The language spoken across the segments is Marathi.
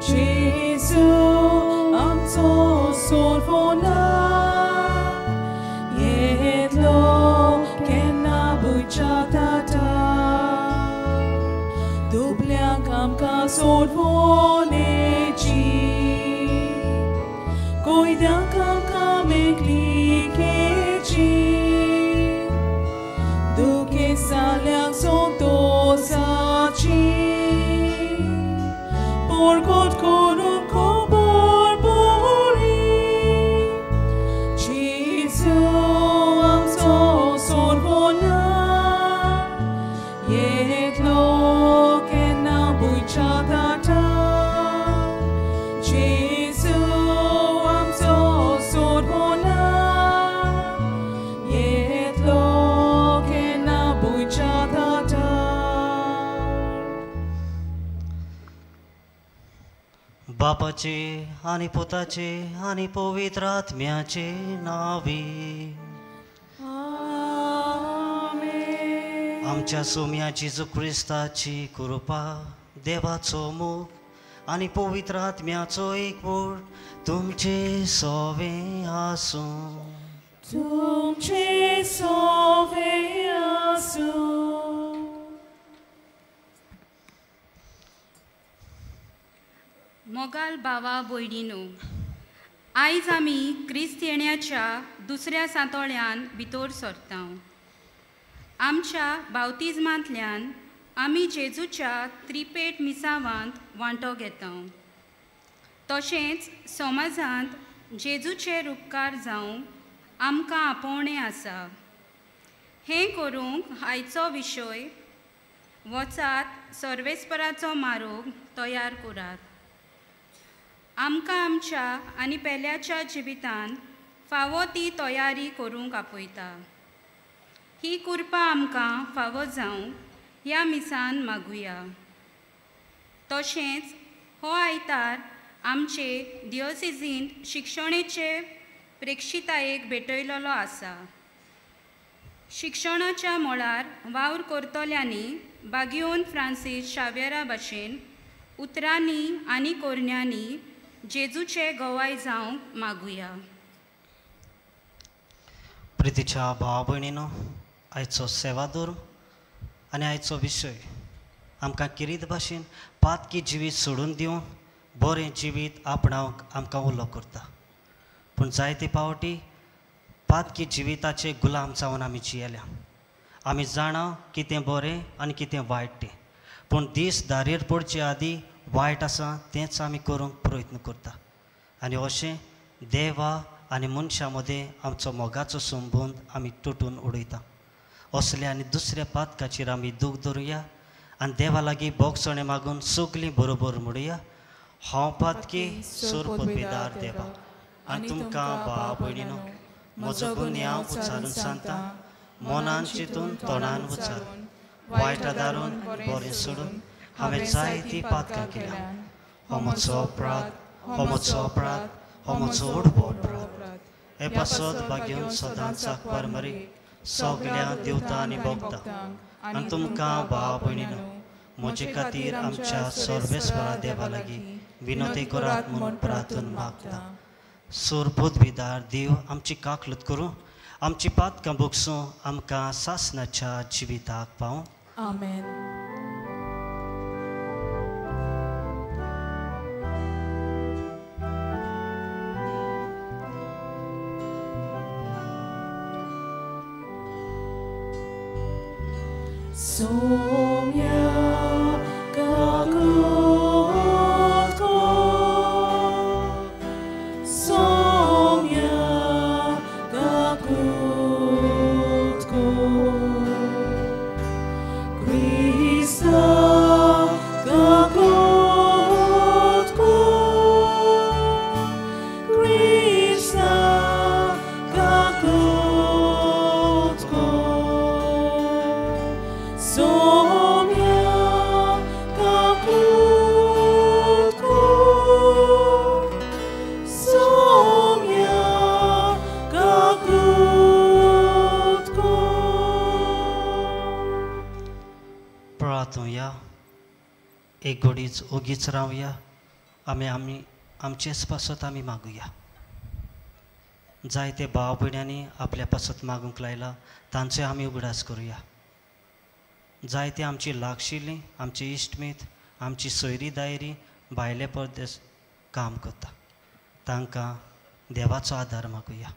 Jesu आमचो सोर्वोना येतलो केन्ना भुंयच्या ताटा दुबल्यांक आमकां सोडवोनेची कोयद्यांक आमकां मेकळीकेची दुखे साल्यांक संतोषाची Porgot koron kobor bori Jesu amso sorbona Yetlo kenna buicha tata Jesu amso sorbona Yetlo kenna buicha tata बापाचे आणि पुताचे आणि पवित्र आत्म्याचे नावे आमेन आमच्या सोम्या जेजू ख्रिस्ताची कृपा देवाचो मोग आणि पवित्र आत्म्याचो एकवट तुमचे सोवे आसूं तुमचे सोवे आसूं मोगाल भावा भयणीनो आयज आमी क्रिस्त येण्याच्या दुसऱ्या सांतोळ्यान भितर सरता आमच्या बावतिजमांतल्यान आमी जेजूच्या त्रिपेट मिसावांत वांटो घेता तशेंच समाजांत जेजूचे उपकार जावं आमकां आपोवणें आसा हें करूंक आयचो विशय वचात सर्वेस्पराचो मारोग तयार करात आमकां आमच्या आनी पेल्याच्या जिवितान फावो ती तयारी करूंक आपयता ही कृपा आमकां फावो जावं ह्या मिसान मागुया तशेंच हो आयतार आमचे दियोसिजींत शिक्षणेचे प्रेक्षितायेक भेटयलोलो आसा शिक्षणाच्या मळार वावर करतल्यांनी बागियोन फ्रांसीस शावेरा भाशेन उतरांनी आनी कोरण्यांनी जेजूचे गवाय जावंक मागुया प्रितीच्या भाव भयणीनो आयचो सेवादोर आनी आयचो विशय आमकां किरीत भाशेन पातकी जिवीत सोडून दिवन बरें जिवीत आपणावंक आमकां उलो करता पूण जायते पावटी पातकी जिविताचे गुलाम जावन आमी जियेल्या आमी जाणा कितें बरें आनी कितें वायट तें पूण दीस दारेर पडचे आदीं वायट आसा तेंच आमी करूंक प्रयत्न करता आनी अशें देवा आनी मनशा मदें आमचो मोगाचो संबंद आमी तुटून उडयता असले आनी दुसऱ्या पातकाचेर आमी दूख धरुया आनी देवा लागीं बोगसणे मागून सगलीं बरोबर म्हणुया हांव पातकी सोरपतबेदार देवा आनी तुमकां भाव भयणीनो म्हजो गुन्य हांव उच्चारून सांगता मनान चिंतून तोंडान उच्चारून वायट आदारून बरें सोडून हांवें जायतीं पातकां केल्या हो म्हजो अपराध हो म्हजो अपराध हो म्हजो उडबो अपराध हे पासत बागेवन सदांच आंकवार मारी सगल्या देवता आनी भोगतां आनी तुमकां भाव भयणीनो म्हजे खातीर आमच्या सर्वेस्परा देवा लागीं विनोदी करात म्हणून प्रार्थना मागता सोरपतबेदार देव आमची काकलूत करूं आमची पातकां भोगसूं आमकां सासणाच्या जिविताक पावूं आमेन Somia kakutko Somia kakutko Krista kakutko Krista kakutko Somia kakutko Somia kakutko प्रार्थूया एक घडीच ओगीच रावया आमचेच पासत आमी मागुया. जायते भाव भयण्यांनी आपल्या पासत मागूंक लायला तांचोय आमी उगडास करुया. जायते आमची लागशिल्लीं, आमची इश्टमीत, आमची सोयरी दायरी भायले परदेस काम करता, तांकां देवाचो आदार मागुया.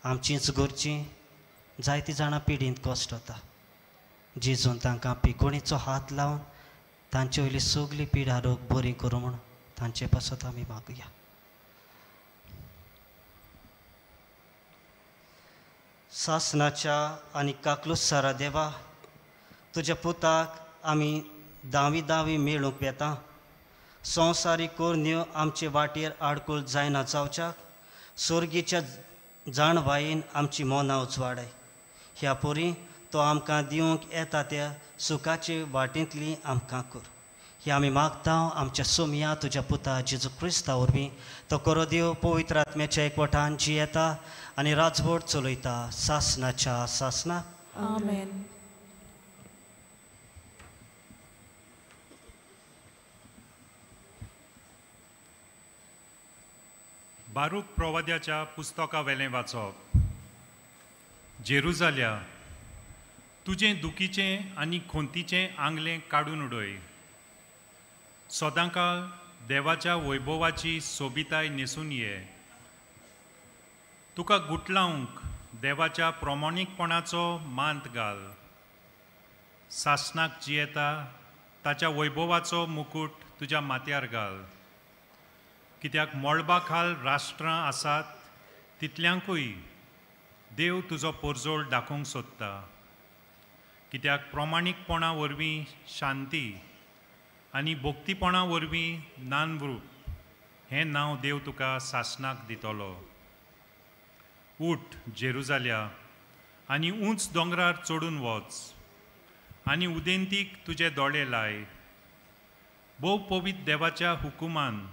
आमचींच घरचीं जायतीं जाणां पिडींत कश्ट वता, जेजून तांकां पिकोणीचो हात लावन तांचे वयली सगली पीड आरोग बरी करूं म्हूण तांचे पासत आमी मागुया. सासणाच्या आनी काकलूसारा देवा, तुज्या पुताक आमी दावी मेळूंक येता. संवसारीक कोरन्यो आमचे वाटेर आडकूळ जायना जावच्याक सर्गीच्या जाणवायेन आमची मोना उजवाडाय. ह्या पोरी तो आमकां दिवंक येता त्या सुखाचे वाटेंतली आमकां कर. हे आमी मागता आमच्या सोमया तुज्या पुता जेजू क्रिस्ता वरवीं. तो करो देव पवित्र आत्म्याच्या एकवटान जी येता आनी राजवट चलयता सासणाच्या सासना. आमेन. बारूक प्रवाद्याच्या पुस्तका वेलें वाचप. जेरुजाल्या, तुजें दुखीचें आनी खोंतीचें आंगलें काडून उडय. सदांकाळ देवाच्या वैभवाची सोबिताय न्हेसून ये. तुका गुटलावंक देवाच्या प्रमाणीकपणाचो मांत घाल. सासणाक जी येता ताच्या वैभवाचो मुकूट तुज्या माथ्यार घाल. कित्याक मळबा खाल राष्ट्रां आसात तितल्यांकूय देव तुजो पोरजोळ दाखोवंक सोदता. कित्याक प्रमाणीकपणा वरवीं शांती आनी भोक्तीपणा वरवीं नानवृप हें नांव देव तुका सासणाक दितलो. उठ जेरुजाल्या आनी उंच दोंगरार चडून वच आनी उदेंतीक तुजे दोळे लाय. भोव पवित्र देवाच्या हुकुमान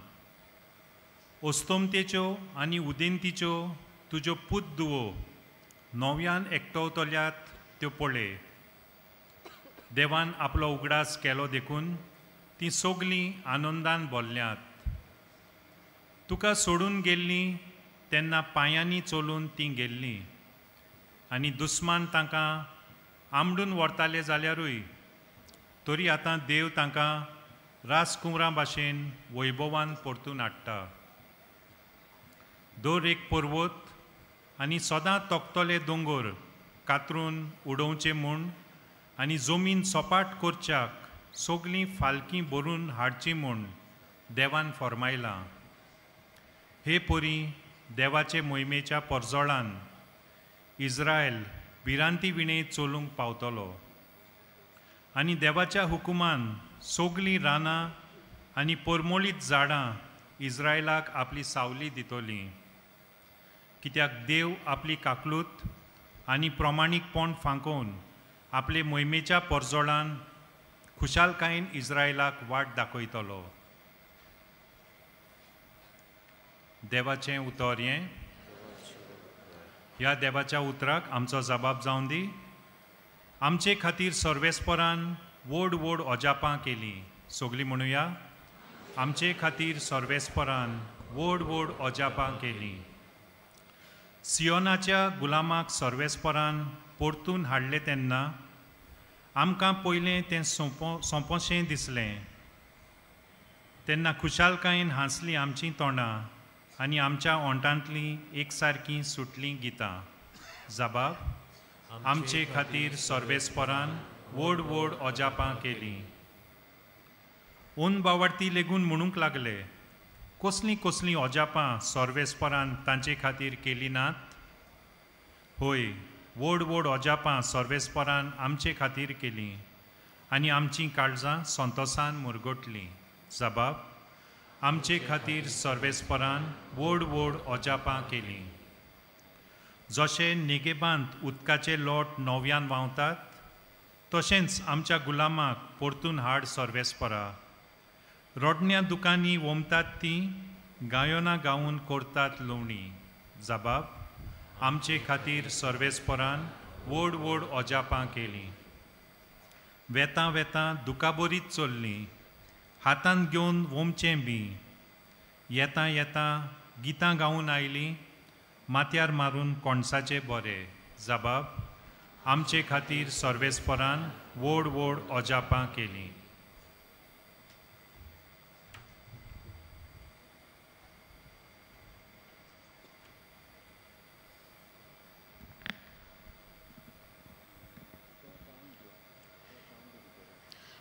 ओस्तोमतेच्यो आनी उदेंतीच्यो तुज्यो पूत दुवो नव्यान एकटवतल्यात त्यो पळय. देवान आपलो उगडास केलो देखून तीं सगलीं आनंदान भरल्यांत. तुका सोडून गेल्लीं तेन्ना पांयांनी चलून तीं गेल्लीं आनी दुस्मान तांकां आमडून व्हरताले जाल्यारूय तरी आतां देव तांकां राजकुमारां भाशेन वैभवान परतून हाडटा. दर एक पर्वत आनी सदां तोकतले दोंगर कातरून उडोवचे म्हूण आनी जमीन सपाट करच्याक सगलीं फालकीं भरून हाडची म्हूण देवान फर्मायलां. हे पोरी, देवाचे मोहिमेच्या परजोळान इस्रायल भिरांती विणे चलूंक पावतलो आनी देवाच्या हुकुमान सगलीं रानां आनी परमळीत झाडां इस्रायलाक आपली सावली दितली. कित्याक देव आपली काकलूत आनी प्रमाणीकपण फांकोवन आपले मोहिमेच्या परजोळान खुशालकायेन इस्रायलाक वाट दाखयतलो. देवाचें उतर हें. ह्या देवाच्या उतराक आमचो जबाब जावन दी. आमचे खातीर सर्वेस्परान व्हड व्हड अजापां केलीं. सगलीं म्हणुया, आमचे खातीर सर्वेस्परान व्हड व्हड अजापां केलीं. सियोनाच्या गुलामाक सर्वेस्परान परतून हाडले तेन्ना आमकां पयलें तें सोंपोशें दिसलें. तेन्ना खुशालकायेन हांसलीं आमचीं तोंडां आनी आमच्या ओंठांतलीं एकसारकीं सुटलीं गितां. जबाब. आमचे खातीर सर्वेस्परान व्हड व्हड अजापां केलीं. ओन बावार्थी लेगून म्हणूंक लागले, कसलीं कसलीं अजापां सर्वेस्परान तांचे खातीर केलीं नात? होय, व्हड व्हड अजापां सर्वेस्परान आमचे खातीर केलीं आनी आमचीं काळजां संतोशान मुरगटलीं. जबाब. आमचे खातीर सर्वेस्परान व्हड व्हड अजापां केलीं. जशें नेगेबांत उदकाचे लोट नव्यान व्हांवतात तशेंच आमच्या गुलामाक परतून हाड सर्वेस्परा. रोडण्या दुकानी वोमतात तीं गायोना गावून करतात लवणी. जबाब. आमचे खातीर सर्वेस्परान व्हड व्हड अजापां केलीं. वेतां वेतां दुकाबरीत चल्लीं हातांत घेवन वोमचें बी येता येता गितां गावून आयलीं माथ्यार मारून कोणसाचे बरे जबाब आमचे खातीर सर्वेस्परान व्हड व्हड अजापां केलीं.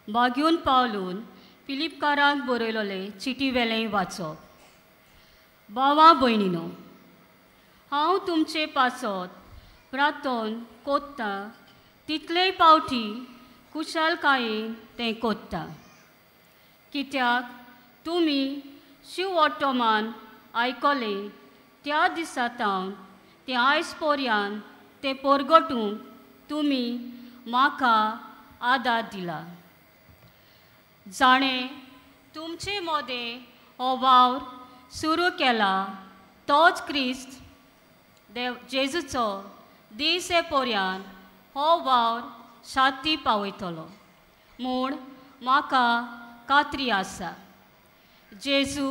बागेवन पावलून फिलिपकाराक बरयलोले चिटी वेलें वाचप. भावा भयणीनो, हांव तुमचे पासत प्रार्थन कोत्ता तितलेय पावटी कुशलकायेन तें कोत्ता. कित्याक तुमी शिव वर्तमान आयकले त्या दिसातावन ते आयज पर्यान ते परगटूंक तुमी म्हाका आदार दिला. जाणें तुमचे मोदें हो वावर सुरू केला तोच क्रिस्त जेजूचो दीस पर्यान हो वावर शाती पावयतलो म्हूण म्हाका खात्री आसा. जेजू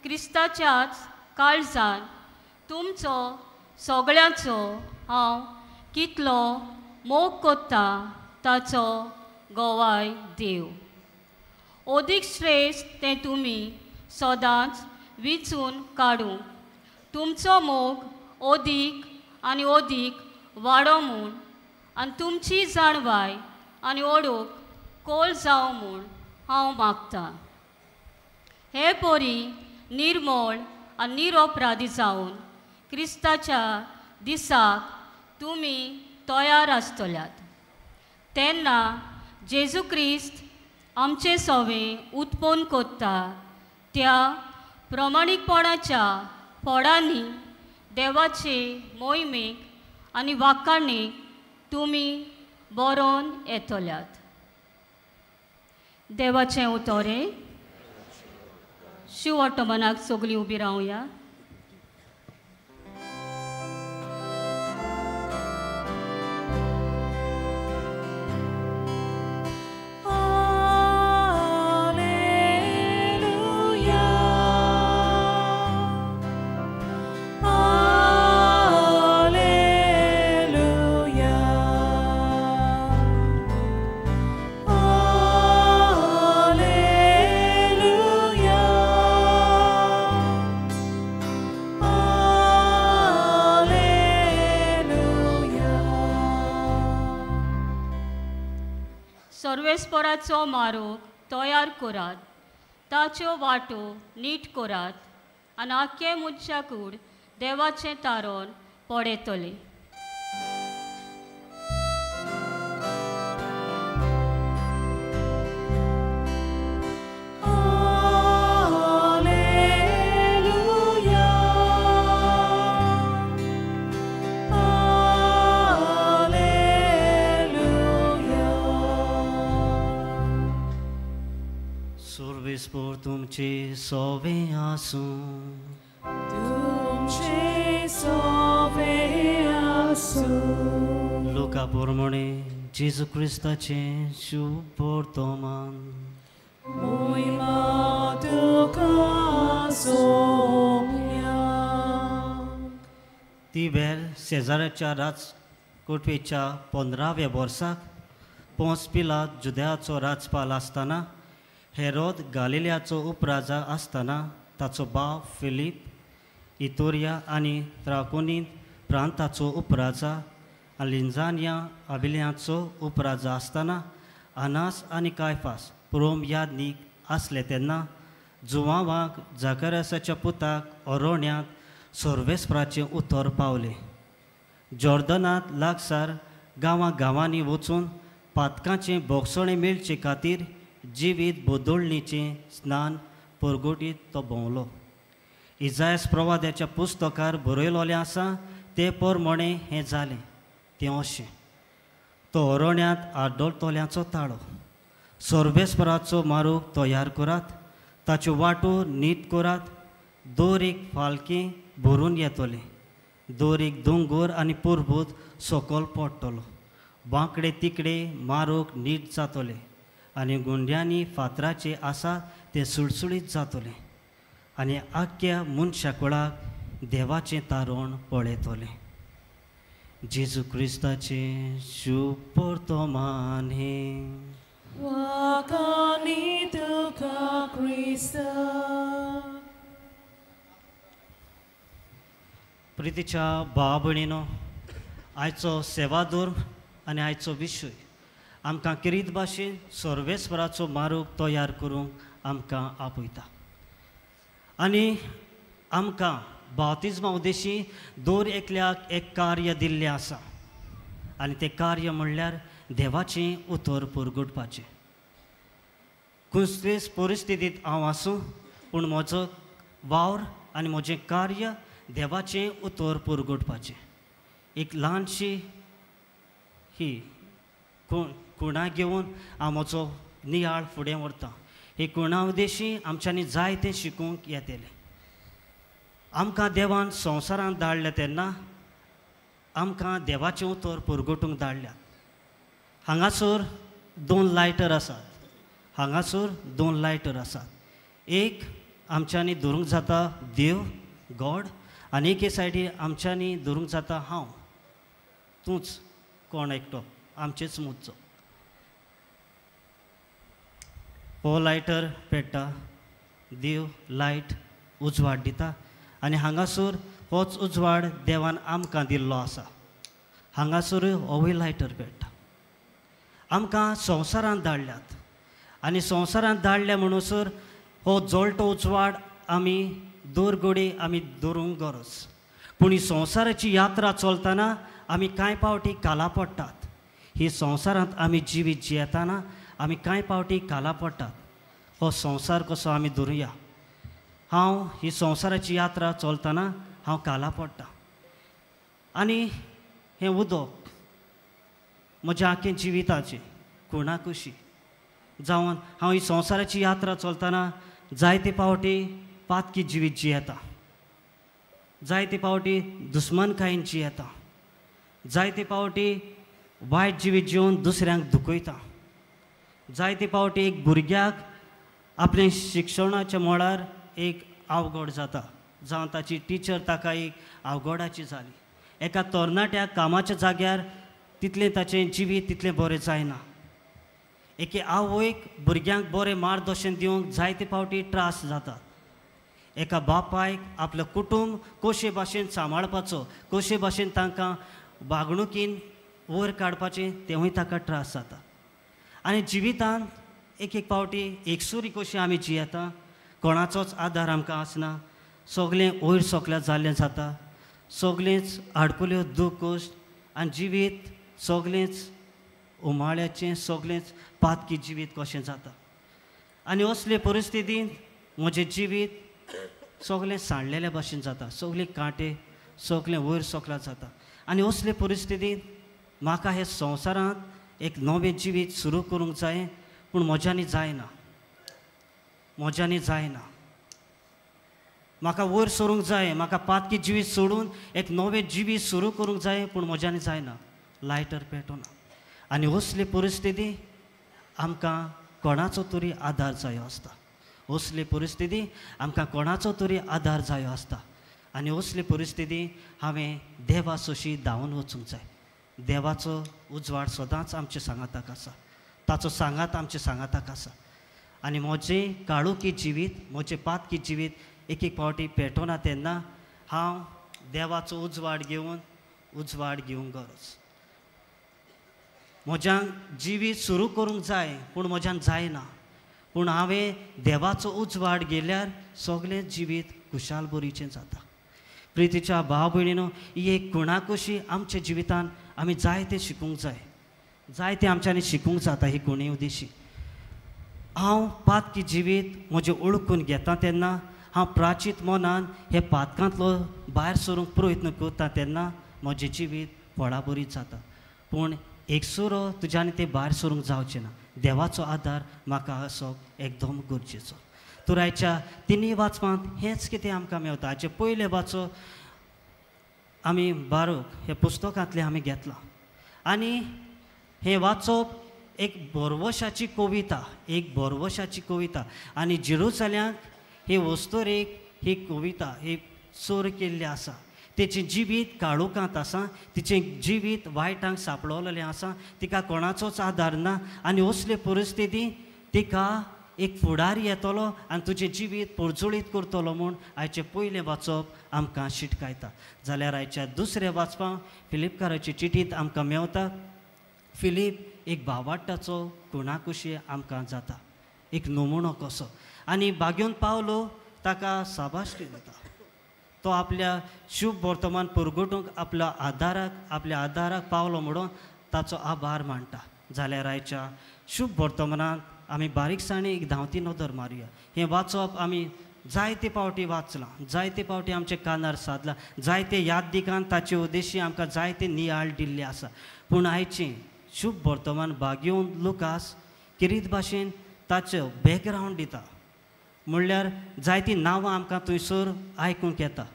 क्रिस्ताच्याच काळजान तुमचो सगळ्यांचो हांव कितलो मोग कोत्ता ताचो गोवाय देव. ओदीक श्रेश्ठ तें तुमी सदांच विचून काडूंक तुमचो मोग ओदीक आनी ओदीक वाडो म्हूण आनी तुमची जाणवाय आनी ओळख खोल जावं म्हूण हांव मागतां. हे पोरी निर्मळ आनी निरपराधी जावन क्रिस्ताच्या दिसाक तुमी तयार आसतल्यात. तेन्ना जेजू क्रिस्त आमचे सवें उत्पन्न कोत्ता त्या प्रमाणीकपणाच्या फोडांनी देवाचे मोहिमेक आनी वाखाणेक तुमी बरोवन येतल्यात. देवाचें उतोरें. शिव वर्तमानाक सगळीं उबी रावया. सर्वेस्पराचो मारूक तयार करात, ताच्यो वाटो नीट करात आनी आख्खे मनशाकूड देवाचें तारण पडयतलें. सर्वेस्पर तुमचे सवें आसूं. तुमचे सवें आसूं. लोका प्रमाणे जेजू क्रिस्ताचें शुभ वर्तमान. मोहिमा तुका सोम्या. ती वेळ शेजाऱ्याच्या राजकोटवेच्या 15व्या वर्साक पोंस पिलात जुदेयाचो राजपाल आसतना हेरोद गालिल्याचो उपराजा आसतना ताचो भाव फिलीप इतोरिया आनी त्राकोनीत प्रांताचो उपराजा लिंजानिया अबिलियाचो उपराजा आसतना अनास आनी कायफास पुरोम यादनीक आसले तेन्ना जुवांवाक जाकरासाच्या पुताक अरोण्यात सर्वेस्पराचें उतर पावलें. जॉर्दनांत लागसार गांवांनी वचून पातकांचें बोगसणें मेळचे खातीर जिवीत बदोळणेचें स्नान परगोटीत तो भोंवलो. इजायास प्रवाद्याच्या पुस्तकार बरयलोलें आसा ते प्रमाणे हें जालें. तें अशें. तो अरोण्यात 8 तोल्यांचो ताळो. सर्वेस्पराचो मारूक तयार करात, ताच्यो वाटो नीट करात. दर एक फालकें भरून येतलें. दर एक दोंगर आनी पुर्बूत सकयल पडटलो. वांकडे तिकडे मारूक नीट जातलें आनी गुंड्यांनी फातराचे आसा तें सुळसुळीत जातलें आनी आख्या मनशाकुळाक देवाचें तारण पळयतलें. जेजू क्रिस्ताचें शुभ वर्तमान हें. Wakani tuka Krista. प्रितीच्या भाव भयणीनो, आयचो सेवादूर आनी आयचो विशय आमकां किरीत भाशेन सर्वेस्वराचो मारूक तयार करूंक आमकां आपयता. आनी आमकां बावतिजमा उद्देशी दर एकल्याक एक कार्य दिल्लें आसा आनी तें कार्य म्हणल्यार देवाचें उतर पुरगुटपाचें. कसलेच परिस्थितींत हांव आसूं पूण म्हजो वावर आनी म्हजें कार्य देवाचें उतर पुरगुटपाचें. एक ल्हानशी ही कुणां घेवन हांव म्हजो नियाळ फुडें व्हरतां. ही कुणां उद्देशी आमच्यांनी जायतें शिकूंक येतलें. आमकां देवान संवसारांत धाडलें तेन्ना आमकां देवाचें उतर पुरगुटूंक धाडल्यात. हांगासर 2 लायटर आसात. हांगासर 2 लायटर आसात. एक आमच्यांनी धरूंक जाता देव गॉड आनी एके सायडीर आमच्यांनी धरूंक जाता हांव, तूंच कोण एकटो, आमचेच मुच्चो. हो लायटर पेट्टा, देव लायट उजवाड दिता आनी हांगासर होच उजवाड देवान आमकां दिल्लो आसा. हांगासर होवूय लायटर पेट्टा. आमकां संवसारांत धाडल्यात आनी संवसारांत धाडल्या म्हणसर हो जळटो उजवाड आमी दर घडी आमी धरूंक गरज. पूण ही संवसाराची यात्रा चलतना आमी कांय पावटी काला पडटात. ही संवसारांत आमी जिवीत जियेतना आमी कांय पावटी काला पडटात. हो संवसार कसो आमी धरुया. हांव ही संवसाराची यात्रा चलतना हांव काला पडटां आनी हें उदक म्हज्या आख्या जिविताचें कुणाकुशी जावन हांव ही संवसाराची यात्रा चलतना जायते पावटी पातकी जिवीत जियेता. जायते पावटी दुस्मनकायेन जियेता. जायते पावटी वायट जिवीत जिवन दुसऱ्यांक दुखयता. जायते पावटी एक भुरग्याक आपले शिक्षणाच्या मळार एक अवघड जाता जावन ताची टिचर ताका एक अवघडाची जाली. एका तरणाट्याक कामाच्या जाग्यार तितलें ताचें जिवीत तितलें बरें जायना. एके आवयक भुरग्यांक बरें मार्गदर्शन दिवंक जायते पावटी त्रास जाता. एका बापायक आपलें कुटूंब कशे भाशेन सांबाळपाचो, कशे भाशेन तांकां वागणुकीन वयर काडपाचें तेवूय ताका त्रास जाता. आनी जिवितांत एक एक पावटी एकसुरी कशी आमी जियेता. कोणाचोच आदार आमकां आसना. सगळें वयर सकल्या जाल्लें जाता. सगळेंच आडकुल्यो दूख कश्ट आनी जिवीत सगळेंच उमाळ्याचें सगळेंच पातकी जिवीत कशें जाता. आनी असले परिस्थितींत म्हजें जिवीत सगळें सांडलेल्या भाशेन जाता. सगळे कांटे सगळें वयर सकल्या जाता. आनी असले परिस्थितींत म्हाका हे संवसारांत एक नवें जिवीत सुरू करूंक जाय पूण म्हज्यांनी जायना. म्हज्यांनी जायना. म्हाका वयर सरूंक जाय. म्हाका पातकी जिवीत सोडून एक नवें जिवीत सुरू करूंक जाय पूण म्हज्यांनी जायना. लायटर पेटोना. आनी असली परिस्थिती आमकां कोणाचो तरी आदार जायो आसता. असली परिस्थिती आमकां कोणाचो तरी आदार जायो आसता. आनी असली परिस्थिती हांवें देवा सोशी धांवन वचूंक जाय. देवाचो उजवाड सदांच आमच्या सांगाताक आसा. ताचो सांगात आमच्या सांगाताक आसा. आनी म्हजें काळुकी जिवीत, म्हजें पातकी जिवीत एक एक पावटी पेटोना तेन्ना हांव देवाचो उजवाड घेवंक गरज. म्हज्यान जिवीत सुरू करूंक जाय पूण म्हज्यान जायना. पूण हांवें देवाचो उजवाड गेल्यार सगळें जिवीत खुशाल बरीचें जाता. प्रितीच्या भाव भयणीनो, ही एक कुणाकुशी आमच्या जिवितांत आमी जायतें शिकूंक जाय. जायतें आमच्यांनी शिकूंक जाता ही कोणी उद्देशी. हांव पातकी जिवीत म्हजें ओळखून घेता तेन्ना हांव प्राचीत मनान हे पातकांतलो भायर सरूंक प्रयत्न करता तेन्ना म्हजें जिवीत फळां बरीच जाता. पूण एकसुरो तुज्यानी तें भायर सरूंक जावचें ना. देवाचो आदार म्हाका आसप एकदम गरजेचो. तर आयच्या तिनूय वाचपांत हेंच कितें आमकां मेवता. हाचे पयले वाचो आमी बारूक हे पुस्तकांतलें आमी घेतलां आनी हें वाचप एक बोरवशाची कविता आनी जेरुसल्याक हे वस्तोरेक ही कविता ही चोर केल्ली आसा. तेचें जिवीत काळोखांत आसा, तिचें जिवीत वायटांक सांपडलेलें आसा, तिका कोणाचोच आदार ना आनी असले परिस्थितींत तिका एक फुडारी येतलो आनी तुजें जिवीत पडजुळीत करतलो म्हूण आयचें पयलें वाचप आमकां शिटकायता. जाल्यार आयच्या दुसरें वाचपाक फिलिपकाराची चिठींत आमकां मेवता. फिलीप एक भावार्थाचो कुणाकुशी आमकां जाता, एक नमुनो कसो. आनी बागेवन पावलो ताका साबाश्री दिता. तो आपल्या शुभ वर्तमान परगटूंक आपल्या आदाराक पावलो म्हणून ताचो आभार मानता. जाल्यार आयच्या शुभ वर्तमानांत आमी बारीकसाणी एक धांवती नदर मारया. हें वाचप आमी जायते पावटी वाचलां, जायते पावटी आमचे कानार सादलां, जायते याददिकान ताचे उद्देशी आमकां जायते नियाळ दिल्ले आसा. पूण आयचें शुभ वर्तमान बागेवन लुकास किरीत भाशेन ताचो बॅकग्रावंड दिता. म्हणल्यार जायतीं नांवां आमकां थंयसर आयकूंक येता.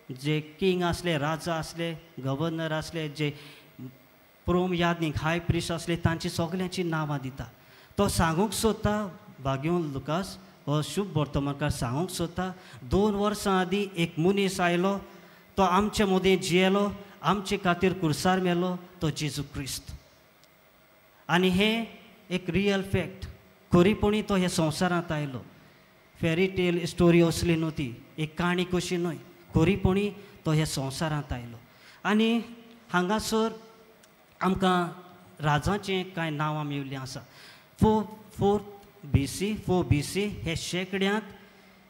जे किंग आसले, राजा आसले, गव्हर्नर आसले, जे प्रोम यादनीक हाय प्रिस्ट आसले, तांची सगल्यांची नांवां दिता. तो सांगूंक सोदता बागेवन लुकास हो शुभ वर्तमानकार सांगूंक सोदता 2 वर्सां आदीं एक मनीस आयलो, तो आमचे मदें जियेलो, आमचे खातीर कुर्सार मेलो, तो जेजू क्रिस्त. आनी हें एक रियल फॅक्ट, खरीपणी तो ह्या संवसारांत आयलो. फेरी टेल स्टोरी असली न्हू ती, एक काणी कशी न्हय, खरीपणी तो ह्या संवसारांत आयलो. आनी हांगासर आमकां राजांचें कांय नांवां मेवलीं आसा. 4 BC हे शेंकड्यांत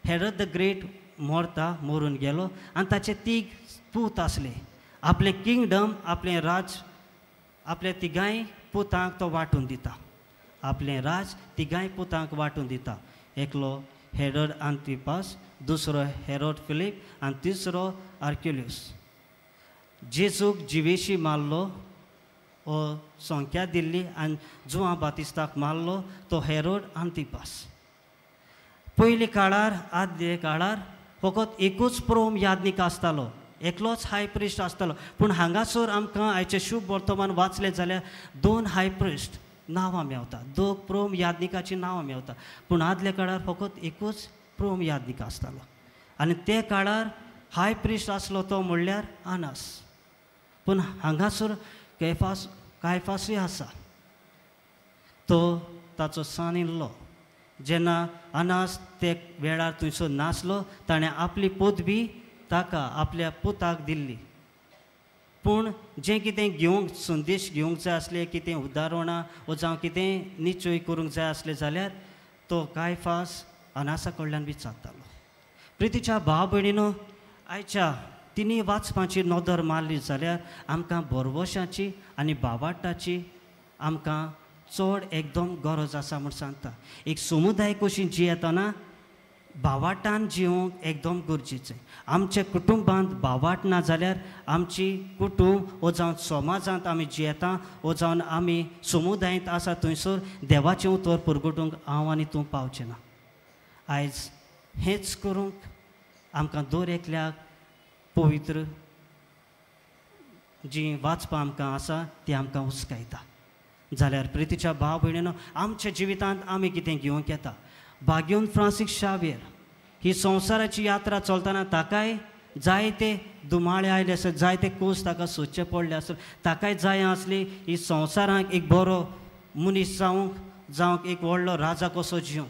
हेरोद द ग्रेट मरून गेलो आनी ताचे 3 पूत आसले. आपलें किंगडम, आपलें राज आपल्या तिगांय पुतांक तो वांटून दिता. आपलें राज तिगांय पुतांक वांटून दिता. एकलो हेरोड आंतिपास, दुसरो हेरोड फिलीप आनी तिसरो आर्क्युलियस. जेजूक जिवेशी मारलो हो संख्या दिल्ली आनी जुआं बातिस्ताक मारलो तो हेरोड आंतिपास. पयलीं काळार आदले काळार फकत एकूच प्रोम यादनीक आसतालो, एकलोच हाय प्रिस्ट आसतालो. पूण हांगासर आमकां आयचें शुभ वर्तमान वाचलें जाल्यार 2 हाय प्रिस्ट नांवां मेवता, 2 प्रोम यादनिकाची नांवां मेवता. पूण आदल्या काळार फकत एकूच प्रोम यादनीक आसतालो. आनी ते काळार हाय प्रिस्ट आसलो तो म्हणल्यार आनास. पूण हांगासर कायफासूय आसा. तो ताचो सन इल्लो. जेन्ना अनास ते वेळार थंयसर नासलो, ताणें आपली पदवी ताका आपल्या पुताक दिल्ली. पूण जें कितें घेवंक संदेश घेवंक जाय आसले, कितें उदाहरणां वा जावं कितें निश्चय करूंक जाय आसलें जाल्यार तो कायफास अनासा कडल्यान विचारतालो. प्रितीच्या भाव भयणीनो, आयच्या तिनी वाचपाची नदर मारली जाल्यार आमकां बरवशाची आनी भावार्थाची आमकां चड एकदम गरज आसा म्हूण सांगता. एक समुदाय कशी जियेतना भावार्थान जिवंक एकदम गरजेचें. आमच्या कुटुंबांत भावार्थ ना जाल्यार आमची कुटुंब वो जावन समाजांत आमी जियेता वो जावन आमी समुदायांत आसा थंयसर देवाचें उतर परगटूंक हांव आनी तूं पावचें ना. आयज हेंच करूंक आमकां दर एकल्याक पवित्र जी वाचपां आमकां आसा ती आमकां उस्कायता. जाल्यार प्रितीच्या भाव भयणीनो, आमच्या जिवितांत आमी कितें घेवंक येता. बागेवन फ्रांसीस शावेर ही संवसाराची यात्रा चलतना ताकाय जायते दुमाळे आयले आसत, जायते कोस ताका सोदचे पडले आसत. ताकाय जाय आसली ही संवसारांत एक बरो मनीस जावंक एक व्हडलो राजा कसो जिवंक.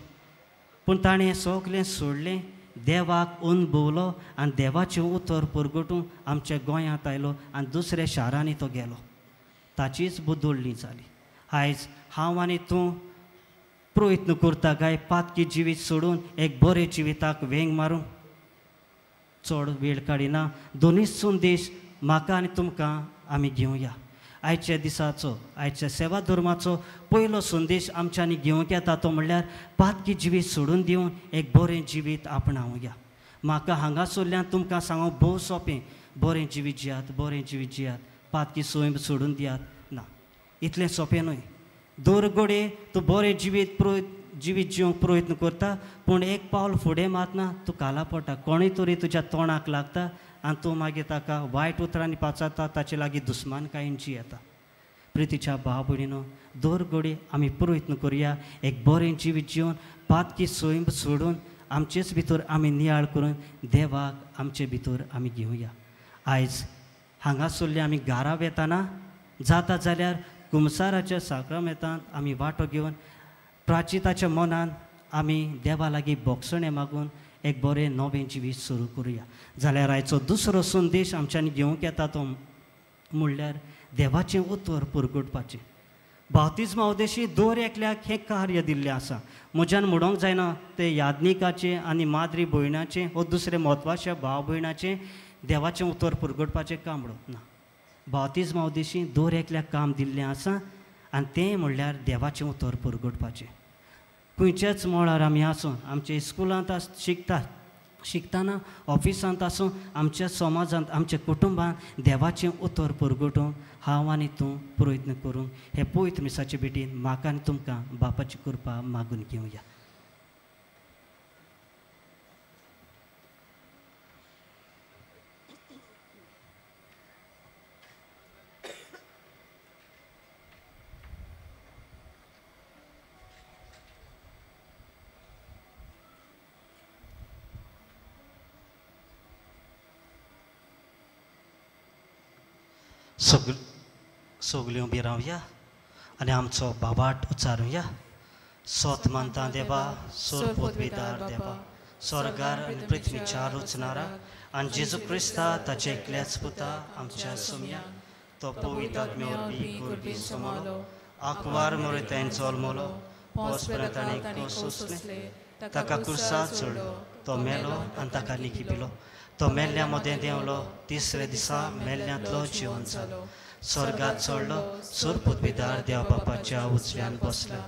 पूण ताणें हें सगलें सोडलें, देवाक अनुभवलो आनी देवाचें उतर परगटूंक आमच्या गोंयांत आयलो आनी दुसऱ्या शारांनी तो गेलो. ताचीच बुदोळणी जाली. आयज हांव आनी तूं प्रयत्न करता काय पातकी जिवीत सोडून एक बरे जिविताक वेंग मारूंक? चड वेळ काडिना दोनूय संदेश म्हाका आनी तुमकां आमी घेवया. आयच्या दिसाचो, आयच्या सेवा धर्माचो पयलो संदेश आमच्यांनी घेवंक येता तो म्हणल्यार पातकी जिवीत सोडून दिवन एक बरें जिवीत आपणावया. म्हाका हांगासरल्यान तुमकां सांगूंक भोव सोंपें, बरें जिवीत जियात, बरें जिवीत जियात, पातकी सोय सोडून दियात. ना, इतलें सोंपें न्हय. दर घडये तूं बरें जिवीत जिवंक प्रयत्न करता, पूण एक पावल फुडें मारतना तूं काला पडटा. कोणूय तरी तुज्या तोंडाक लागता आनी तूं मागीर ताका वायट उतरांनी पाचारता, ताचे लागीं दुस्मानकायेन येता. प्रितीच्या भाव भयणीनो दर घडी आमी प्रयत्न करुया एक बरें जिवीत जिवन पातकी सोय सोडून आमचेच भितर आमी नियाळ करून देवाक आमचे भितर आमी घेवया. आयज हांगासरले आमी घारां येताना जाता जाल्यार कुमसाराच्या साक्रमेंतांत आमी वांटो घेवन प्राचिताच्या मनान आमी देवा लागीं बोगसणे मागून एक बरें नवें जिवीत सुरू करुया. जाल्यार आयचो दुसरो संदेश आमच्यांनी घेवंक येता तो म्हणल्यार देवाचें उतर पुरगुटपाचें. बावतिजमा उदेशी दर एकल्याक हें कार्य दिल्लें आसा. म्हज्यान म्हणोंक जायना तें याज्ञिकाचें आनी माद्री भयणाचें वो दुसरें म्हत्वाच्या भाव भयणाचें देवाचें उतर पुरगुटपाचें काम म्हणून ना. बावतिजमा उदेशी दर एकल्याक काम दिल्लें आसा आनी तें म्हणल्यार देवाचें उतर पुरगुटपाचें. खंयच्याच मळार आमी आसूं आमच्या इस्कुलांत शिकतना ऑफिसांत आसूं आमच्या समाजांत आमच्या कुटुंबांत देवाचें उतर पुरगुटूंक हांव आनी तूं प्रयत्न करूंक हे पवित्र मिसाचे भेटीन म्हाका आनी तुमकां बापाची कृपा मागून घेवया. सगल्यो बी रावया आनी आमचो बाबाट उच्चारुया. सोत मानता देवा सोर पोतविदार देवा स्वर्गार आनी पृथ्वीच्या रचणारा आनी जेजू क्रिस्ता ताचे एकल्याच पुता आमच्या सुम्या तो पवित्र आत्म्यावरवी गोरबी सोमालो आंकवार मोरे तें जल्मलो पोसपर्यंत ताणें सोंसलें ताका कुर्सार चडलो तो मेलो आनी ताका निखिपिलो तो मेल्ल्या मदें देंवलो तिसरे दिसा मेल्ल्यांतलो जिवन जालो स्वर्गात चडलो सोर पदवीदार देवा बापाच्या उजव्यान बसलो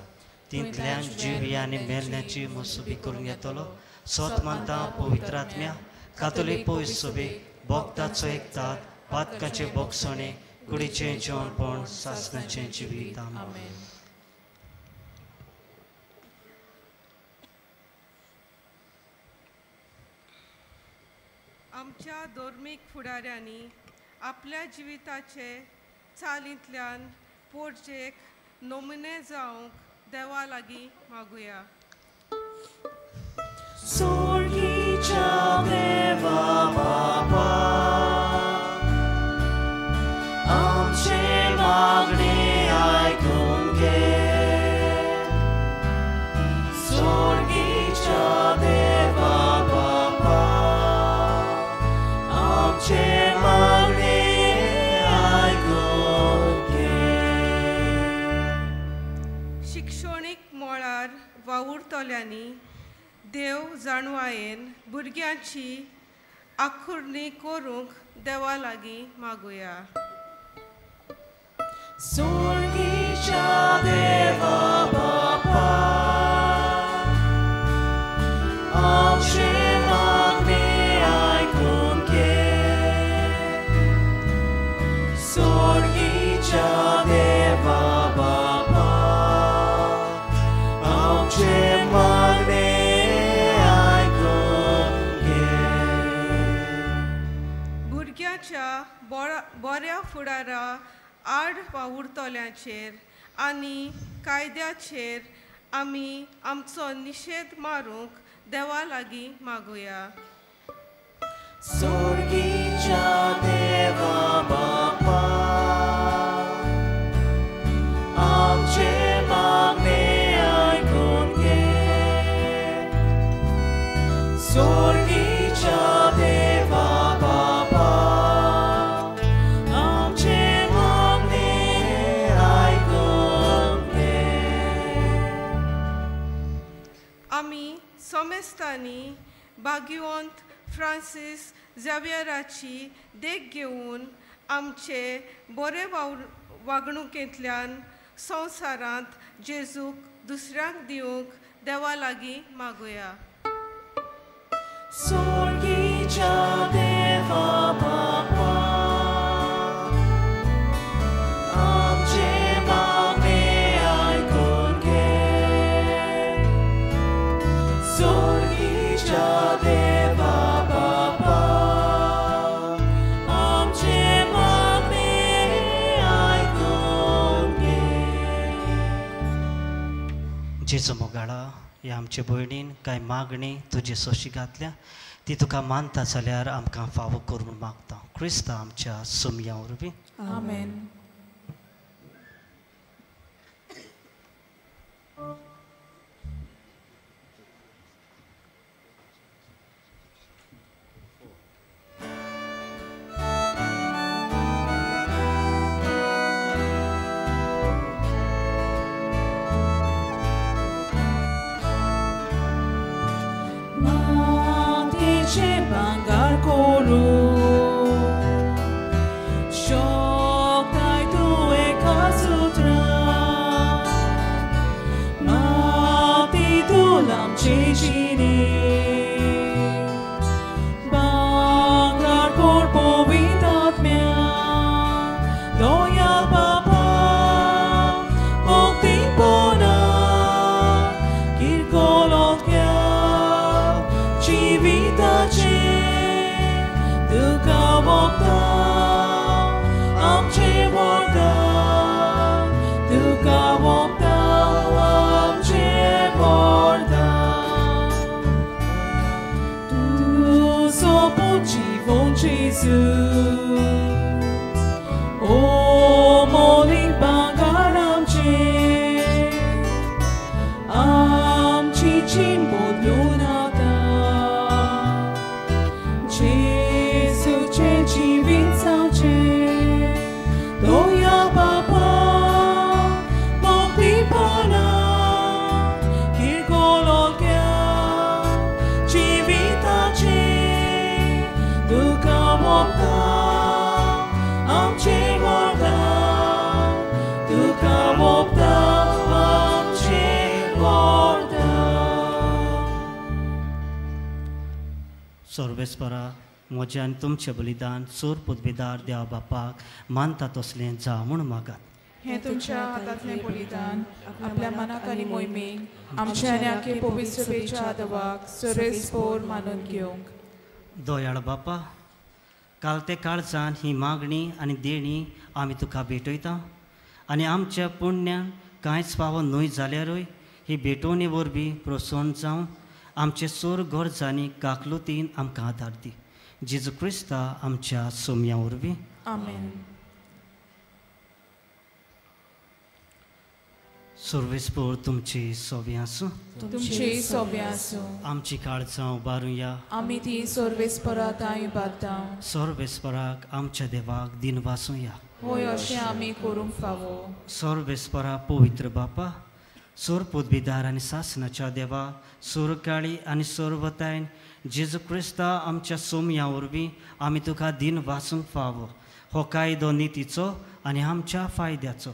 तितल्यान जिवी आनी मेल्ल्यांची मसुबी करून येतलो सोत मानता पवित्र आत्म्या कातोलीक पयस सोबी भोगताचो एकतात पातकाचे बोगसणे कुडीचें जेवणपण सासणाचें जिवीत आमेन. आमच्या धर्मीक फुडाऱ्यांनी आपल्या जिविताचे चालींतल्यान पोरजेक नमुने जावंक देवा लागीं मागुया. स्वर्गीच्या देवा बाबा आमचे मागणे आयकून घे. स्वर्गीच्या देवा बाबा आमचे मागणे आयकून घे. शिक्षणीक मळार वावुरतल्यांनी देव जाणवायेन भुरग्यांची आखुरणी करूंक देवा लागीं मागुया. स्वर्गीच्या देवा बाबा आमचे मागणे आयकून घे. स्वर्गीच्या देवा बाबा आमचे मागणे बऱ्या फुडारा आड वावुरतल्यांचेर आनी कायद्याचेर आमी आमचो निशेध मारूंक देवा लागीं मागुया. स्वर्गीच्या देवा बाबा आमचे मागणे आयकून घे. स्वर्गीच्या देवा बाबा आमचे मागणे आयकून घे. आमी सोमेस्तांनी भाग्यवंत फ्रांसीस झेवियराची देख घेवन आमचे बरे वागणुकेंतल्यान संवसारांत जेजूक दुसऱ्यांक दिवंक देवा लागीं मागुया. स्वर्गीच्या देवा बाबा आमचे मागणे आयकून घे. स्वर्गीच्या देवा बाबा आमचे मागणे आयकून जेजू मोगाळा ह्या आमचे भयणीन कांय मागणी तुजे सोशी घातल्या ती तुका मानता जाल्यार आमकां फावो करून मागता क्रिस्ता आमच्या सुमया वरवीं आमेन. Bangar koru shokai tu ekasutra mati tulam chechini bangar korpo vitatmya loyal papa mukti pona kirkolotya जीविताचे तुका मोगता आमचे वरदान तुका मोगता आमचे वरदान तुजो जीवन जेजू ओ मोली bangar आमची जीण बदलून Jesuचे जीवित जावचे दोया बाबा मोक्तीपणा किरकोळोग्या जीविताचे तुका मोगता आमचे वरदान तुका मोगता आमचे वरदान. सर्वेस्परा म्हजें आनी तुमचें बलिदान सूर पुदवेदार देवा बापाक मानता तसलें जा म्हूण मागात. हे तुमच्या हातांतलें बलिदान आपल्या मनाक आनी मोहिमेक आमचे आनी आख्खे पवित्रतेच्या आदवाक सुरेस्पोर मानून घेवंक. दयाळ बापा काल ते काळजान ही मागणी आनी देणी आमी तुका भेटयता आनी आमच्या पुण्यान कांयच फावो न्हय जाल्यारूय ही भेटोवणी वरवीं प्रसन्न जावन आमचे सोर गरजांनी काकलुतीन आमकां आदार दी जेजू क्रिस्ता आमच्या सोमया वरवीं आमेन. सर्वेस्पोर तुमची सोबी आसूं तुमची सोबी आसूं आमची काळजां उबारुया आमी ती सर्वेस्पराक थंय उबारता सर्वेस्पराक आमच्या देवाक दिन वासूया होय अशें आमी करूंक फावो. सर्वेस्परा पवित्र बापा सोर पुदवेदार आनी सासनाच्या देवा सोरकाळी आनी सोरवतायन जेजू क्रिस्ता आमच्या सोमया वरवीं आमी तुका दिन वाचूंक फावो हो कायदो नितीचो आनी आमच्या फायद्याचो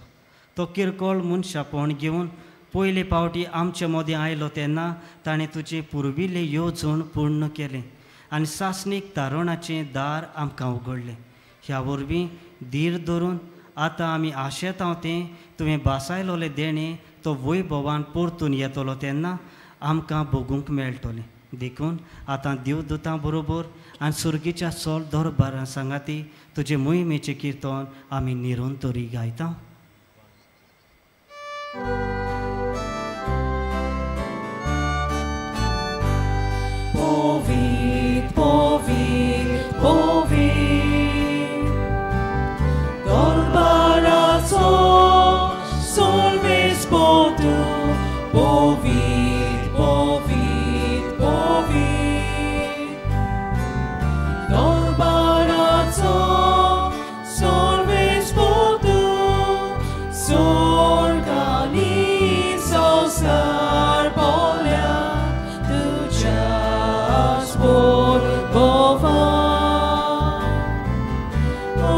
तो किरकोळ मनशापण घेवन पयले फावटी आमचे मदीं आयलो तेन्ना ताणें तुजें पुर्विल्लें येवजण पूर्ण केलें आनी सासणीक तारणाचें दार आमकां उगडलें. ह्या वरवीं धीर धरून आतां आमी आशेत हांव तें तुवें बासायलोलें देणें तो वैभवान परतून येतलो तेन्ना आमकां भोगूंक मेळटलें. देखून आतां देवदूतां बरोबर आनी सुर्गीच्या सोल दरबारां सांगाती तुजे मोहिमेचें किर्तन आमी निरंतरी गायता. Povit, povit, povit Darbaraco solves potu Povit, povit, povit Darbaraco solves potu Sorganizo sarbolia Spor gova O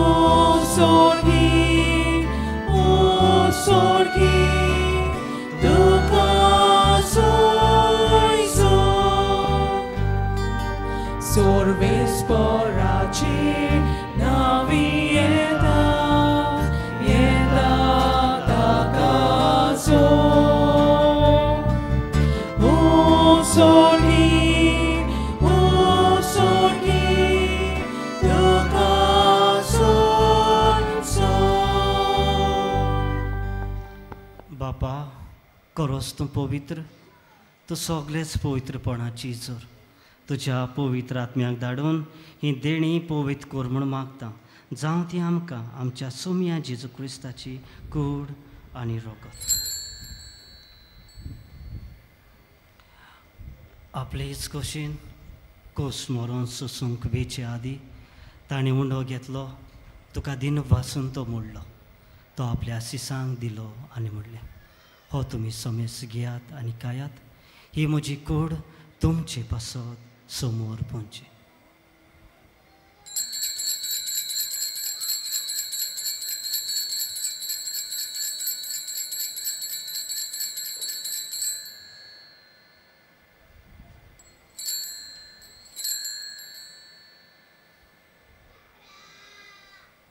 sorgi Duka soizo Sorves poraci Navieta Yeta takazo O sorgi बापा करोस तूं पवित्र, तूं सगळेच पवित्रपणाची इजोर. तुज्या पवित्र आत्म्याक धाडून ही देणी पवित्र कर म्हूण मागता. जावं ती आमकां आमच्या सुम्या जेजू क्रिस्ताची कूड आनी रगत. आपलेच कशेन कोस मरोन सुसूंक वेचे आदी ताणें उंडो घेतलो, तुका दिन वासून तो मोडलो. तो आपल्या सिसांक दिलो आनी म्हणलें, हो तुमी समेस घेयात आनी खायात. ही म्हजी कूड तुमचे पासत समोर पोंचे.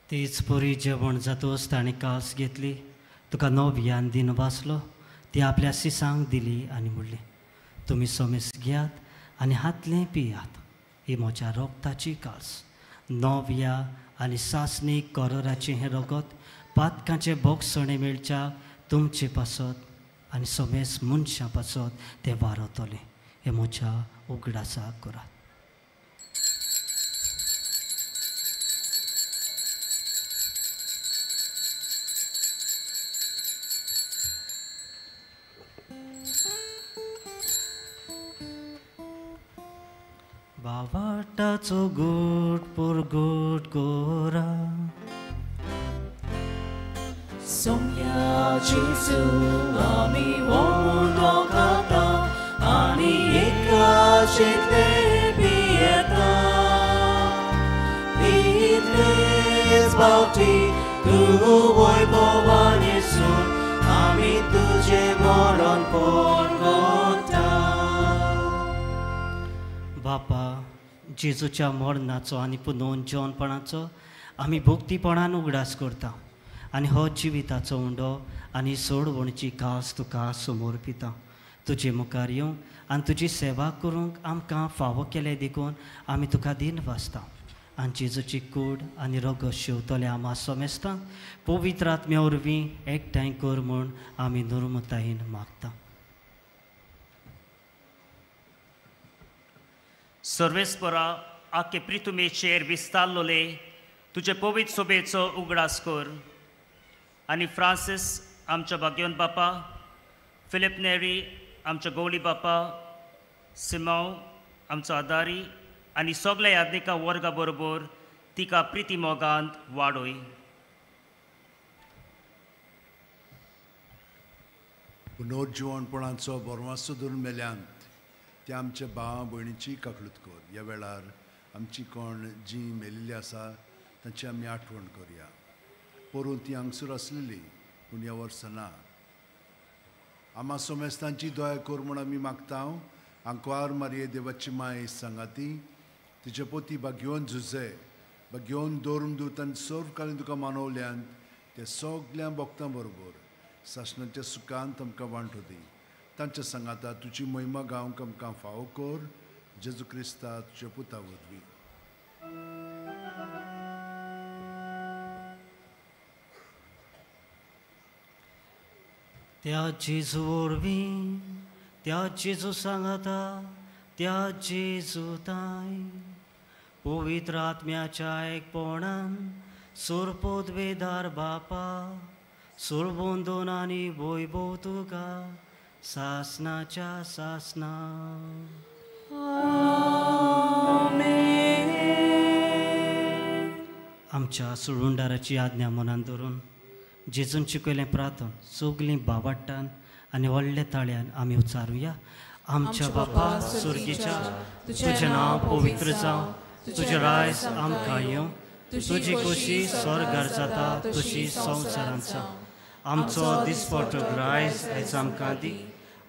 तीच पुरी जेवण जातोच ताणें कास घेतली, तुका नव्यान दिन वाचलो. ती आपल्या सिसांक दिली आनी म्हणलें, तुमी समेस घेयात आनी हातलें पियात. ही म्हज्या रोगताची कास, नव्या आनी सासणीक कराराचें हें रगत पातकांचे बोगसणे मेळच्या तुमचे पासत आनी समेस मनशां पासत तें वारतलें. हें म्हज्या उगडासाक करात. बावाटाचो गोट पोर गोट गोरा, सोम्या जेजू आमी वोंडो खाता आनी एकाचेंतले पियेता. इतलेच बावटी तूं वैभवान येसून आमी तुजें मरण परगटा. बापा, जेजूच्या मरणाचो आनी पुनर्जीवनपणाचो आमी भक्तीपणान उगडास करता आनी हो जिविताचो उंडो आनी सोडवणची कास तुका समोर पिता. तुजे मुखार येवंक आनी तुजी सेवा करूंक आमकां फावो केले देखून आमी तुका दिन वाचता. आनी जेजूची कूड आनी रगत शेवतले आमा समेस्तां पवित्र आत्म्या वरवीं एकठांय कर म्हूण आमी नर्मतायेन मागता. सर्वेस्परा आख्खे प्रितुमेचेर विस्तारलोले तुजे पवित्र सोबेचो उगडास कर आनी फ्रांसीस आमच्या भाग्यवंत बापा, फिलिप नेरी आमच्या गवळी बापा, सिमांव आमचो आदारी आनी सगल्या याज्ञिका वर्गा बरोबर तिका प्रिती मोगांत वाडोय. पुनर्जीवनपणाचो बोरवासो धरून मेल्यांत त्या आमच्या भावा भयणीची काकलूत कर. ह्या वेळार आमची कोण जीं मेलिल्लीं आसा तांची आमी आठवण करया. पोरून ती हांगसर आसलेली पूण ह्या वर्सा ना. आमा सोमेस्तांची दया कर म्हूण आमी मागता. आंकवार मारये देवाची माय सांगाती, तिचे पोती भाग्यवन झुजे भाग्यवन दोरून दूतान सर्व कालीन तुका मानवल्यांत त्या सगल्या भक्तां बरोबर सासणाच्या सुखांत आमकां वांटो दी. तांच्या सांगाता तुजी महिमा गावंक आमकां फावो कर. जेजू क्रिस्ता तुज्या पुता वरवीं. त्या जेजू वरवीं, त्या जेजू सांगाता, त्या जेजू ताय पवित्र आत्म्याच्या एकपणान सोरपोत वेदार बापा सोरबोंदोन आनी वैभव तुका सासनाच्या सासना. आमच्या सुळवंडाराची आज्ञा मनान धरून जेजून शिकयलें प्रार्थन सगलीं बावाट्टान आनी व्हडल्या ताळ्यान आमी उच्चारुया. आमच्या बापा सुर्गीच्या, तुजें नांव पवित्र जावं, तुजें रायज आमकां येवं, तुजी खोशी स्वर्गार जाता तशी संवसारांत जावं. आमचो दिसपटो रायज आयज आमकां दी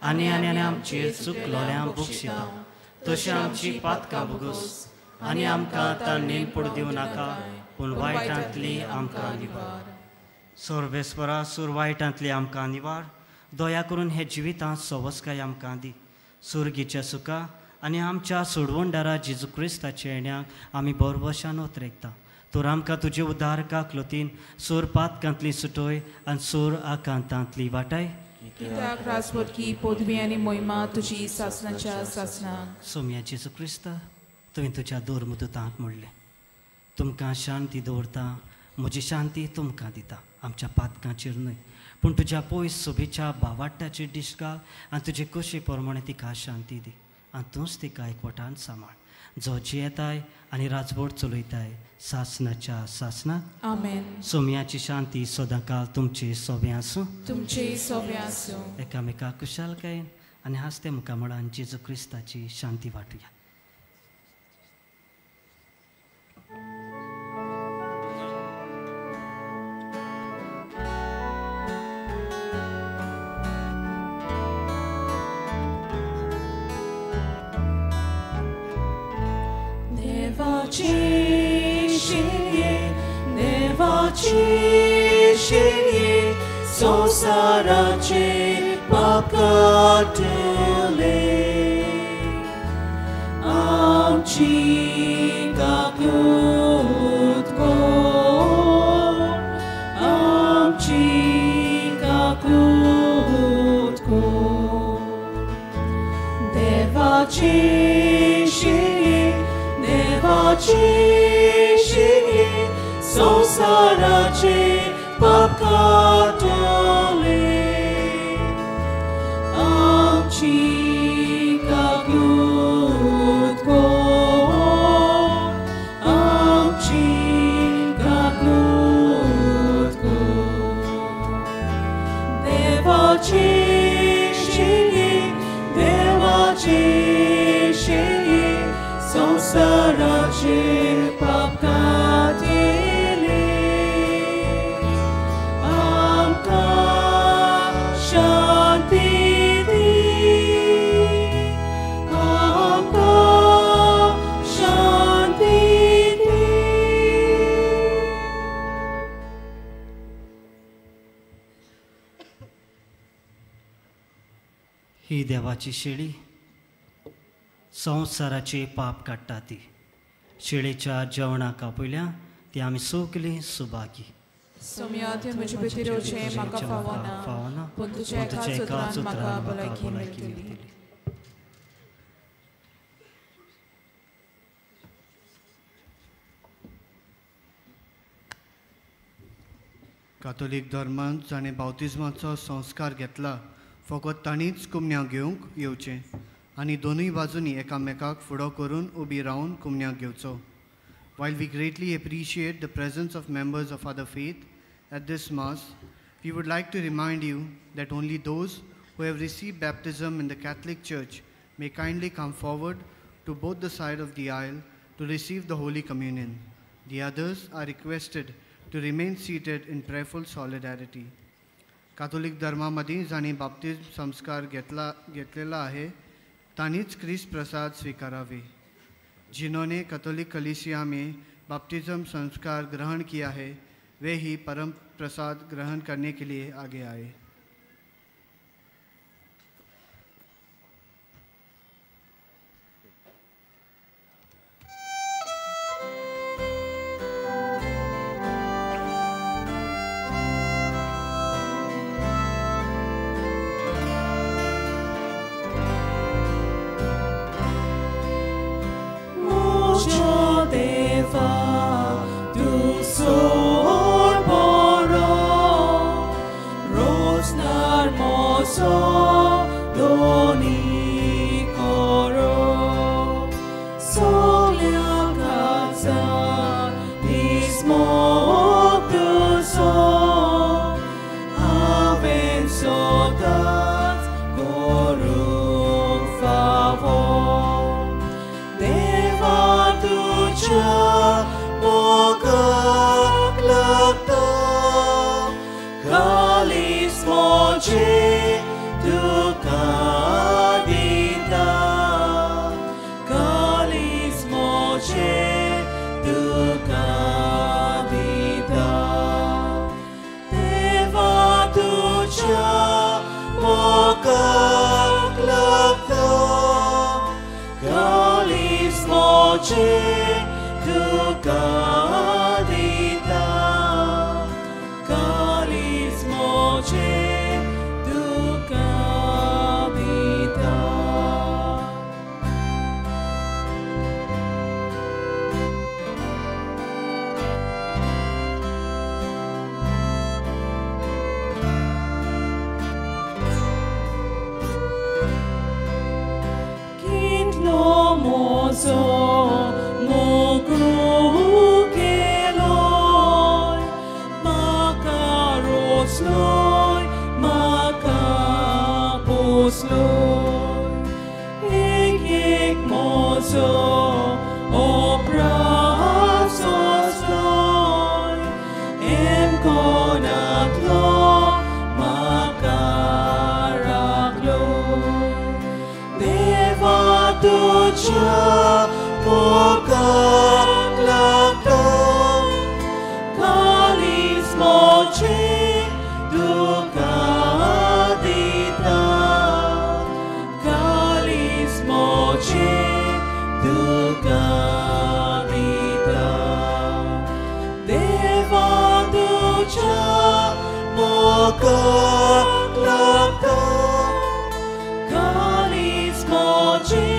आनी आनी आनी आमचेर चुकलोल्यांक बक्षिता तशें आमची पातकां बगोस आनी आमकां ताणेन पडूं दिवं नाका पूण वायटांतली आमकां निवार. सर्वेस्परा सूर वायटांतली आमकां निवार. दया करून हे जिवितांत सवस्काय आमकां दी. सुर्गीच्या सुखा आनी आमच्या सोडवणदारा जेजू क्रिस्ताच्या येण्याक आमी बरवशान उतरेकता. तर आमकां तुजे उदार काकलोतीन सूर पातकांतली सुटोय आनी सूर आकांतांतली वाटाय. कित्याक राजवटकी पदवी आनी मोहिमा तुजी सासणाच्या सासणाक. सोम्या जेजू क्रिस्ता तुवें तुज्या दोरमुदतांक म्हणलें तुमकां शांती दवरता म्हजी शांती तुमकां दिता. आमच्या पातकांचेर न्हय पूण तुज्या पयस सोबीच्या भावाट्याचेर दिश्ट घाल आनी तुजे खोशे प्रमाणे तिका शांती दी आनी तूंच तिका एकवटान सांबाळ जो जियेताय आनी राजवट चलयताय सासणाच्या सासणाक. आमेन. सोम्याची शांती सदांकाळ तुमचे सोबे आसूं. तुमचे सोबे आसूं. एकामेकाक कुशालकायेन आनी हास्ते मुखार म्हणान जेजू क्रिस्ताची शांती वाटुया. देवाची शिरी संसाराचे पाप काटले आमची काकूत कोर आमची काकूत कोर देवाची शिरी देवाची शिरी संसाराचे पाप काटले आमची काकूत कोर आमची काकूत कोर देवाची शिरी देवाची शिरी संसाराचे पाप काटले ही देवाची शेळी संवसाराचे पाप काडटा ती शेळेच्या जेवणाक आपयल्या ती आमी सोगली सुभागी. सोम्या ते म्हजे भितरचे म्हाका फावना पूण तुज्या एका सुत्रान म्हाका भलायकी मेळटली. कातोलीक धर्मांत जाणें बावतिजमाचो संस्कार घेतला फकत तांणीच कुमन्याक घेवंक येवचें आनी दोनूय बाजूंनी एकामेकाक फुडो करून उबी रावन कुमन्याक घेवचो. While we greatly appreciate the presence of members of other faith at this Mass, we would like to remind you that only those who have received baptism in the Catholic Church may kindly come forward to both the sides of the aisle to receive the Holy Communion. The others are requested to remain seated in prayerful solidarity. कातोलिक धर्मामध्ये जाणी बाप्तिस्म संस्कार घेतलेला आहे तानीच ख्रिस्त प्रसाद स्वीकारावे. जिन्होंने कैथोलिक कलीसिया में बपतिस्म संस्कार ग्रहण किया है वे ही परम प्रसाद ग्रहण करने के लिए आगे आए. Tu so oprasos loy em konatlo makaraklo deva tuja pokaklakto kalis moche dukadita kalis moche dukadita deva tuja pokaklakto kalis moche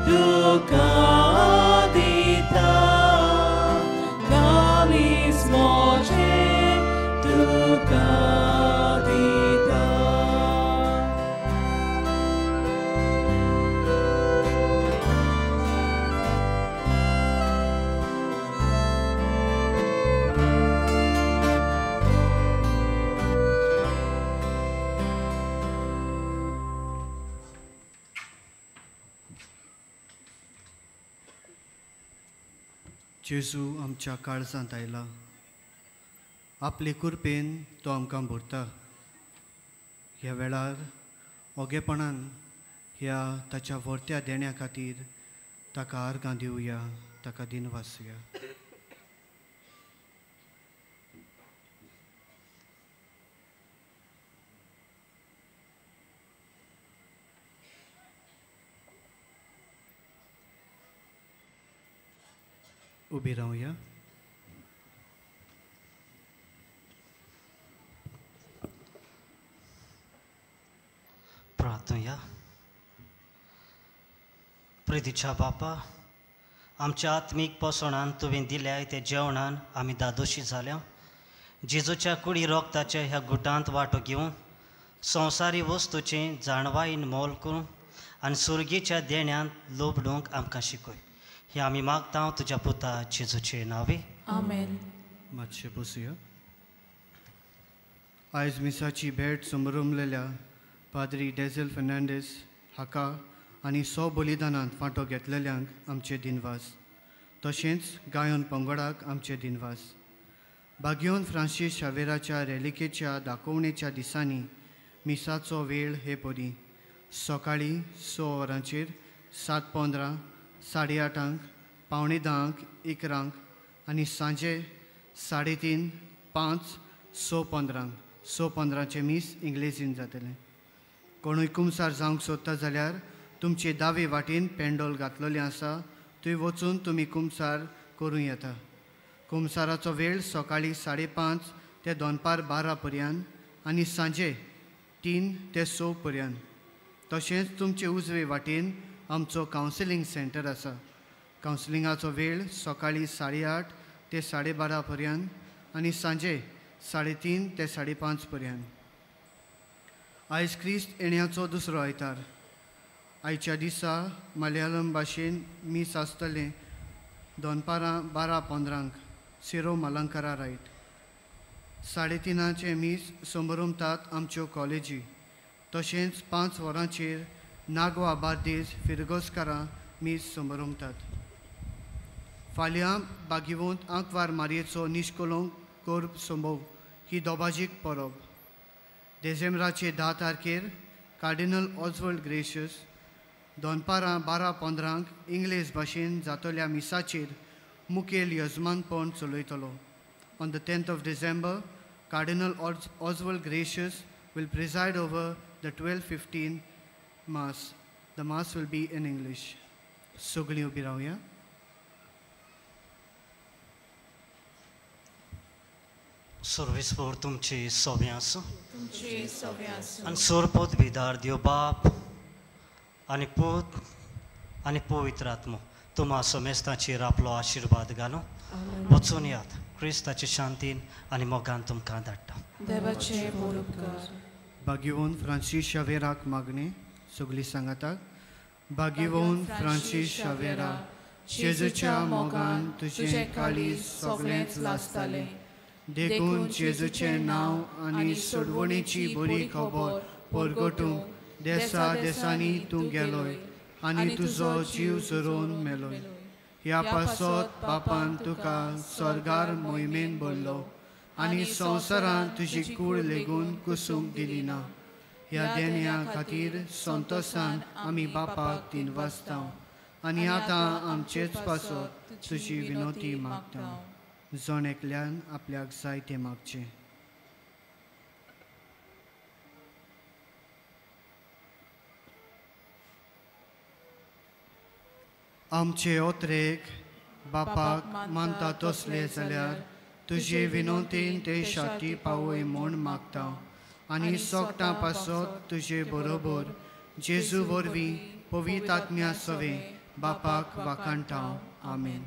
dukadita kalis moche dukadita. जेजू आमच्या काळजांत आयला आपले कुरपेन तो आमकां भरता ह्या वेळार ओगेपणान ह्या ताच्या वर्त्या देण्या खातीर ताका आर्गां दिवया ताका दिनवासुया. उबी रावया. प्रार्थूया. प्रितीच्या बापा, आमच्या आत्मीक पोसणान तुवें दिल्या त्या जेवणान आमी दादोशी जाल्या. जेजूच्या कुडी रोगताच्या ह्या गुटांत वांटो घेवन संवसारी वस्तूचें जाणवायेन मोल करूं आनी सुर्गेच्या देण्यांत लोबडूंक आमकां शिकय. हे आमी मागता तुज्या पुता जेजूचे नांवे. आमेन. मातशें बसुया. आयज मिसाची भेट समरमलेल्या पाद्री डेझल फेर्नांडीस हाका आनी सो बलिदानांत वांटो घेतलेल्यांक आमचे दिनवास. तशेंच गायोन पंगडाक आमचे दिनवास. बागियोन फ्रांसीस शावेराच्या रेलिकेच्या दाखोवणेच्या दिसांनी मिसाचो वेळ हे परी सकाळीं 6 वरांचेर 7:15, 8:30, 9:45, 11 आनी सांजे 3:30, 5, 6:15. 6:15चे मीस इंग्लिशीन जातलें. कोणूय कुमसार जावंक सोदता जाल्यार तुमचे दावे वाटेन पेंडोल घातलेलें आसा, थंय वचून तुमी कुमसार करूं येता. कुमसाराचो वेळ सकाळीं 5:30 ते दनपार 12 पर्यंत आनी सांजे 3 ते 6 पर्यंत. तशेंच तुमचे उजवे वाटेन आमचो कावन्सिलींग सेंटर आसा. कावन्सिलिंगाचो वेळ सकाळीं 8:30 ते 12:30 पर्यंत आनी सांजे 3:30 ते 5:30 पर्यंत. आयज क्रिस्त येण्याचो दुसरो आयतार. आयच्या दिसा मलयाळम भाशेन मीस आसतलें दनपारां 12:15 सिरो मलंकारा रायट. 3:30चे मीस समरमतात आमच्यो कॉलेजी. तशेंच 5 वरांचेर नागवा बार्देस फिरगोस्कारां मीस समरमतात. फाल्यां बागिवंत आंकवार मारयेचो निश्कोलोंक कोर्ब संभव ही दोबाजीक परब. डिसेंबराचे 10 तारखेर कार्डिनल ऑजवर्ल्ड ग्रेशियस दनपारां 12:15 इंग्लीश भाशेन जातल्या मिसाचेर मुखेल यजमानपण चलयतलो. On the 10th of December, Cardinal Oswald Gracious will preside over the 12:15 Mass. The Mass will be in English. Sogli ubi ravuya. सर्वेस्पोर तुमचे सोबे आसूं. तुमचे सोबे आसूं. आनी सोरपोत भिदार दिव बाप आनी पूत आनी पवित्र आत्मो तुम्हा समेस्ताचेर आपलो आशिर्वाद घालूं. वचून यात क्रिस्ताचे शांतीन आनी मोगान तुमकां धाडटा. देवाचे उपकार. बागिवोन फ्रांसीस शावेराक मागणे सगळीं सांगातात. बागिवोन फ्रांसीस शावेरा, जेजूच्या मोगान तुजें काळीज सगळेंच लासतालें. देखून जेजूचें नांव आनी सोडवणेची बरी खबर परगटूंक देसा देसांनी तूं गेलोय. आनी तुजो जीव जरून मेलोय. ह्या पासत बापान तुका स्वर्गार मोहिमेन बोल्लो आनी संवसारांत तुजी कूड लेगून कुसूंक दिली ना. ह्या देण्या खातीर संतोशान आमी बापाक तीन वाजता आनी आतां आमचेच पासत तुजी विनोती मागता. जण एकल्यान आपल्याक जाय तें मागचें. आमचे ओत्रेक बापाक मानता तसले जाल्यार तुजे विनोतीन ते शाती पावय म्हूण मागता आनी सोगटां पासत तुजे बरोबर जेजू वरवीं पवित्र आत्म्या सवे बापाक वाखाणटा. आमेन.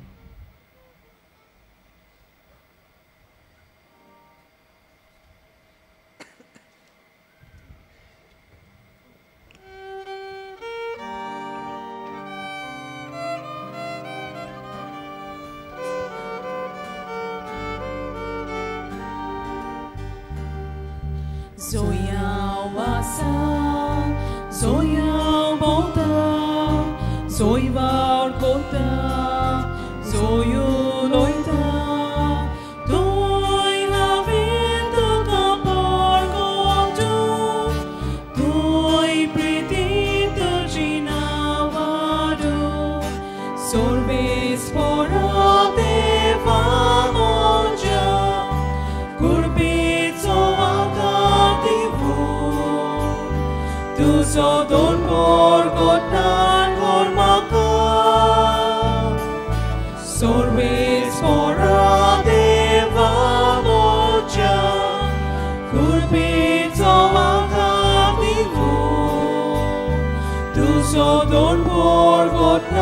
Zoya wasa, Zoya volta, Zoe var kota, Zoyo loita, Doi havendo kapar kontu, Doi pretito ginavado, Sorbes fora deva monja, Curbizzo tu so don por gotan por maka sorbes fora deva moja kurpito akadivo tu so don por gotan